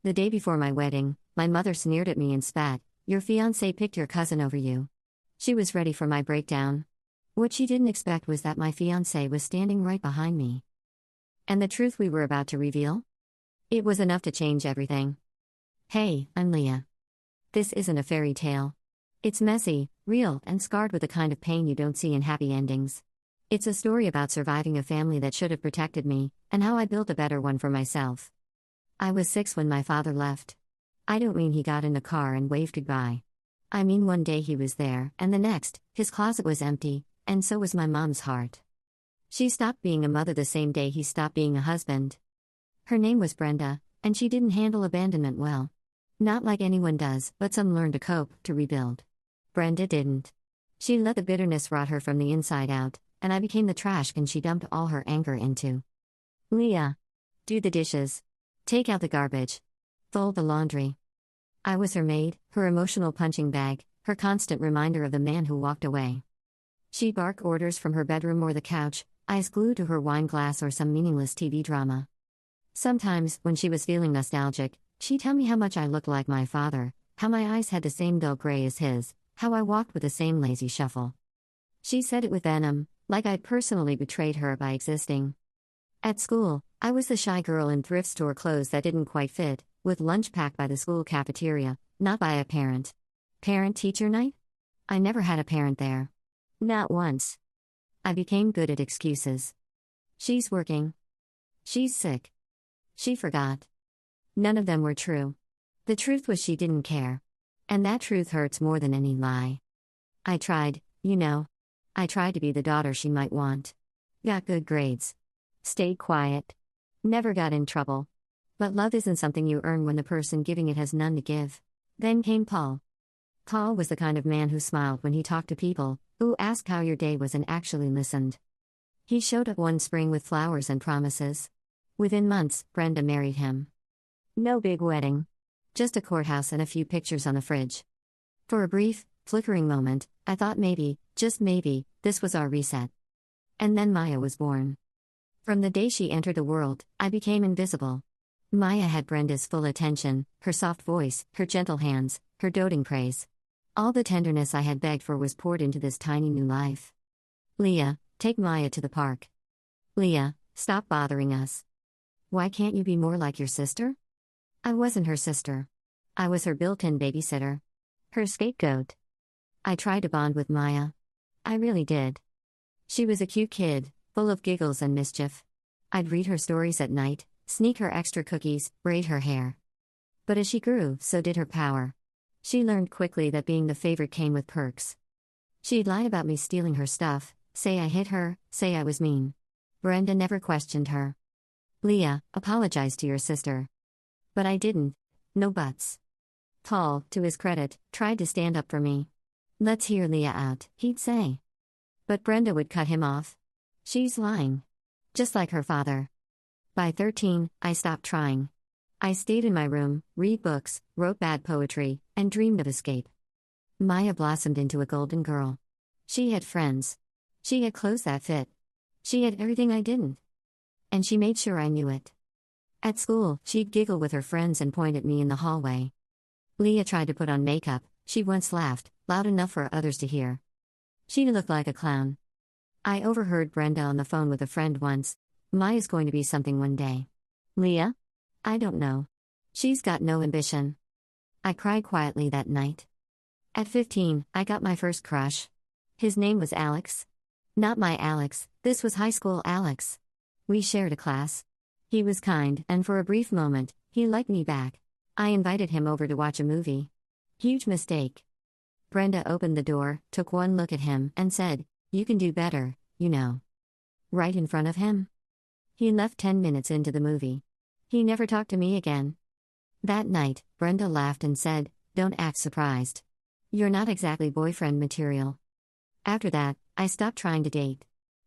The day before my wedding, my mother sneered at me and spat, "Your fiancé picked your cousin over you." She was ready for my breakdown. What she didn't expect was that my fiancé was standing right behind me. And the truth we were about to reveal? It was enough to change everything. Hey, I'm Leah. This isn't a fairy tale. It's messy, real, and scarred with the kind of pain you don't see in happy endings. It's a story about surviving a family that should have protected me, and how I built a better one for myself. I was 6 when my father left. I don't mean he got in a car and waved goodbye. I mean one day he was there, and the next, his closet was empty, and so was my mom's heart. She stopped being a mother the same day he stopped being a husband. Her name was Brenda, and she didn't handle abandonment well. Not like anyone does, but some learn to cope, to rebuild. Brenda didn't. She let the bitterness rot her from the inside out, and I became the trash can she dumped all her anger into. Leah. Do the dishes. Take out the garbage. Fold the laundry. I was her maid, her emotional punching bag, her constant reminder of the man who walked away. She'd bark orders from her bedroom or the couch, eyes glued to her wine glass or some meaningless TV drama. Sometimes, when she was feeling nostalgic, she'd tell me how much I looked like my father, how my eyes had the same dull gray as his, how I walked with the same lazy shuffle. She said it with venom, like I'd personally betrayed her by existing. At school, I was the shy girl in thrift store clothes that didn't quite fit, with lunch packed by the school cafeteria, not by a parent. Parent-teacher night? I never had a parent there. Not once. I became good at excuses. She's working. She's sick. She forgot. None of them were true. The truth was she didn't care. And that truth hurts more than any lie. I tried, you know. I tried to be the daughter she might want. Got good grades. Stayed quiet. Never got in trouble. But love isn't something you earn when the person giving it has none to give. Then came Paul. Paul was the kind of man who smiled when he talked to people, who asked how your day was and actually listened. He showed up one spring with flowers and promises. Within months, Brenda married him. No big wedding. Just a courthouse and a few pictures on the fridge. For a brief, flickering moment, I thought maybe, just maybe, this was our reset. And then Maya was born. From the day she entered the world, I became invisible. Maya had Brenda's full attention, her soft voice, her gentle hands, her doting praise. All the tenderness I had begged for was poured into this tiny new life. Leah, take Maya to the park. Leah, stop bothering us. Why can't you be more like your sister? I wasn't her sister. I was her built-in babysitter. Her scapegoat. I tried to bond with Maya. I really did. She was a cute kid, full of giggles and mischief. I'd read her stories at night, sneak her extra cookies, braid her hair. But as she grew, so did her power. She learned quickly that being the favorite came with perks. She'd lie about me stealing her stuff, say I hit her, say I was mean. Brenda never questioned her. Leah, apologize to your sister. But I didn't. No buts. Paul, to his credit, tried to stand up for me. Let's hear Leah out, he'd say. But Brenda would cut him off. She's lying. Just like her father. By 13, I stopped trying. I stayed in my room, read books, wrote bad poetry, and dreamed of escape. Maya blossomed into a golden girl. She had friends. She had clothes that fit. She had everything I didn't. And she made sure I knew it. At school, she'd giggle with her friends and point at me in the hallway. Leah tried to put on makeup, she once laughed, loud enough for others to hear. She looked like a clown. I overheard Brenda on the phone with a friend once. Maya's going to be something one day. Leah? I don't know. She's got no ambition. I cried quietly that night. At 15, I got my first crush. His name was Alex. Not my Alex, this was high school Alex. We shared a class. He was kind, and for a brief moment, he liked me back. I invited him over to watch a movie. Huge mistake. Brenda opened the door, took one look at him, and said, "You can do better, you know." Right in front of him. He left 10 minutes into the movie. He never talked to me again. That night, Brenda laughed and said, "Don't act surprised. You're not exactly boyfriend material." After that, I stopped trying to date.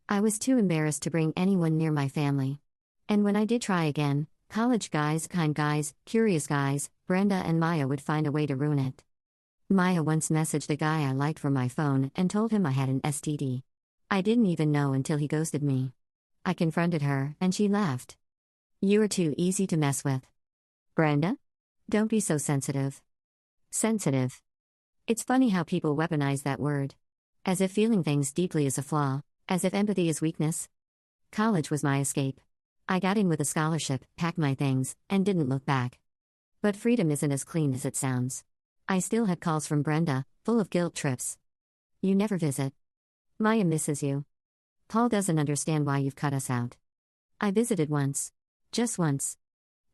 I was too embarrassed to bring anyone near my family. And when I did try again, college guys, kind guys, curious guys, Brenda and Maya would find a way to ruin it. Maya once messaged a guy I liked from my phone and told him I had an STD. I didn't even know until he ghosted me. I confronted her, and she laughed. "You are too easy to mess with." Brenda? Don't be so sensitive. Sensitive. It's funny how people weaponize that word. As if feeling things deeply is a flaw, as if empathy is weakness. College was my escape. I got in with a scholarship, packed my things, and didn't look back. But freedom isn't as clean as it sounds. I still had calls from Brenda, full of guilt trips. You never visit. Maya misses you. Paul doesn't understand why you've cut us out. I visited once. Just once.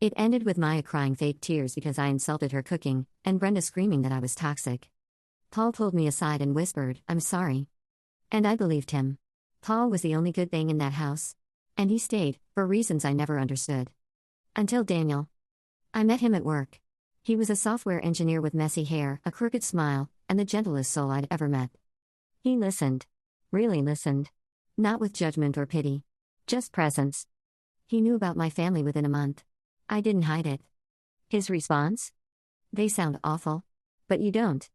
It ended with Maya crying fake tears because I insulted her cooking, and Brenda screaming that I was toxic. Paul pulled me aside and whispered, "I'm sorry." And I believed him. Paul was the only good thing in that house. And he stayed, for reasons I never understood. Until Daniel. I met him at work. He was a software engineer with messy hair, a crooked smile, and the gentlest soul I'd ever met. He listened. Really listened. Not with judgment or pity. Just presence. He knew about my family within a month. I didn't hide it. His response? They sound awful. But you don't.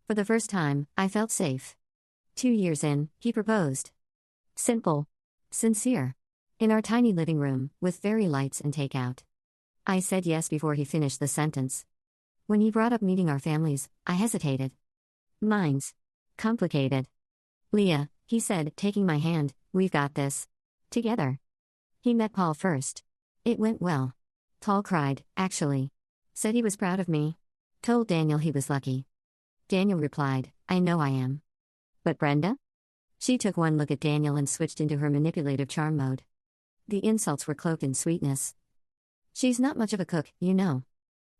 For the first time, I felt safe. 2 years in, he proposed. Simple. Sincere. In our tiny living room, with fairy lights and takeout. I said yes before he finished the sentence. When he brought up meeting our families, I hesitated. Mine's complicated. Leah, he said, taking my hand, we've got this. Together. He met Paul first. It went well. Paul cried, actually. Said he was proud of me. Told Daniel he was lucky. Daniel replied, I know I am. But Brenda? She took one look at Daniel and switched into her manipulative charm mode. The insults were cloaked in sweetness. She's not much of a cook, you know.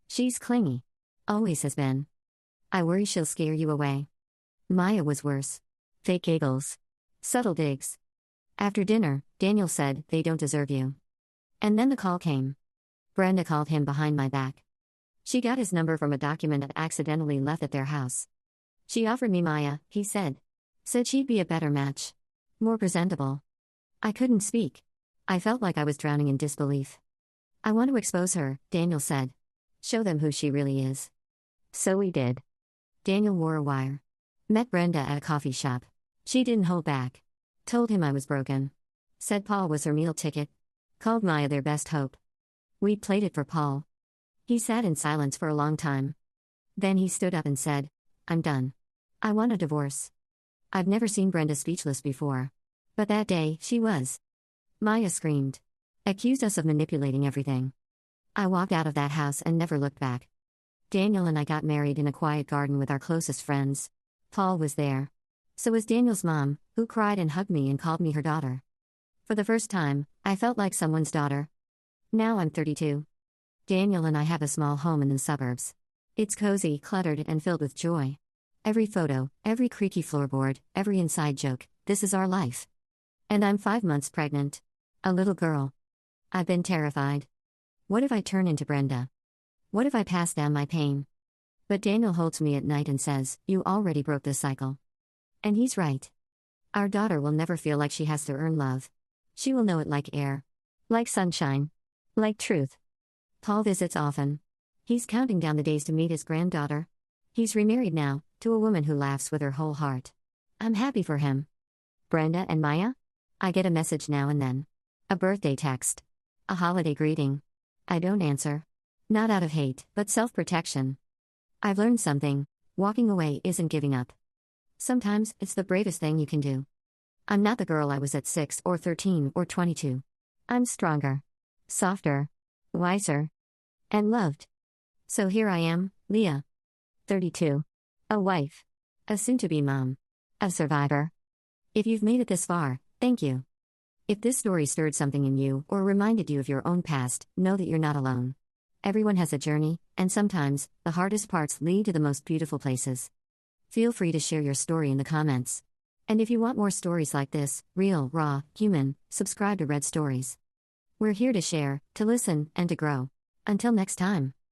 She's clingy. Always has been. I worry she'll scare you away. Maya was worse. Fake giggles. Subtle digs. After dinner, Daniel said, they don't deserve you. And then the call came. Brenda called him behind my back. She got his number from a document that accidentally left at their house. She offered me Maya, he said. Said she'd be a better match. More presentable. I couldn't speak. I felt like I was drowning in disbelief. I want to expose her, Daniel said. Show them who she really is. So we did. Daniel wore a wire. Met Brenda at a coffee shop. She didn't hold back. Told him I was broken. Said Paul was her meal ticket. Called Maya their best hope. We played it for Paul. He sat in silence for a long time. Then he stood up and said, I'm done. I want a divorce. I've never seen Brenda speechless before. But that day, she was. Maya screamed. Accused us of manipulating everything. I walked out of that house and never looked back. Daniel and I got married in a quiet garden with our closest friends. Paul was there. So was Daniel's mom, who cried and hugged me and called me her daughter. For the first time, I felt like someone's daughter. Now I'm 32. Daniel and I have a small home in the suburbs. It's cozy, cluttered, and filled with joy. Every photo, every creaky floorboard, every inside joke, this is our life. And I'm 5 months pregnant. A little girl. I've been terrified. What if I turn into Brenda? What if I pass down my pain? But Daniel holds me at night and says, you already broke the cycle. And he's right. Our daughter will never feel like she has to earn love. She will know it like air. Like sunshine. Like truth. Paul visits often. He's counting down the days to meet his granddaughter. He's remarried now, to a woman who laughs with her whole heart. I'm happy for him. Brenda and Maya? I get a message now and then. A birthday text. A holiday greeting. I don't answer. Not out of hate, but self-protection. I've learned something. Walking away isn't giving up. Sometimes, it's the bravest thing you can do. I'm not the girl I was at 6 or 13 or 22. I'm stronger. Softer. Wiser. And loved. So here I am, Leah. 32. A wife. A soon-to-be mom. A survivor. If you've made it this far, thank you. If this story stirred something in you or reminded you of your own past, know that you're not alone. Everyone has a journey, and sometimes, the hardest parts lead to the most beautiful places. Feel free to share your story in the comments. And if you want more stories like this, real, raw, human, subscribe to Red Stories. We're here to share, to listen, and to grow. Until next time.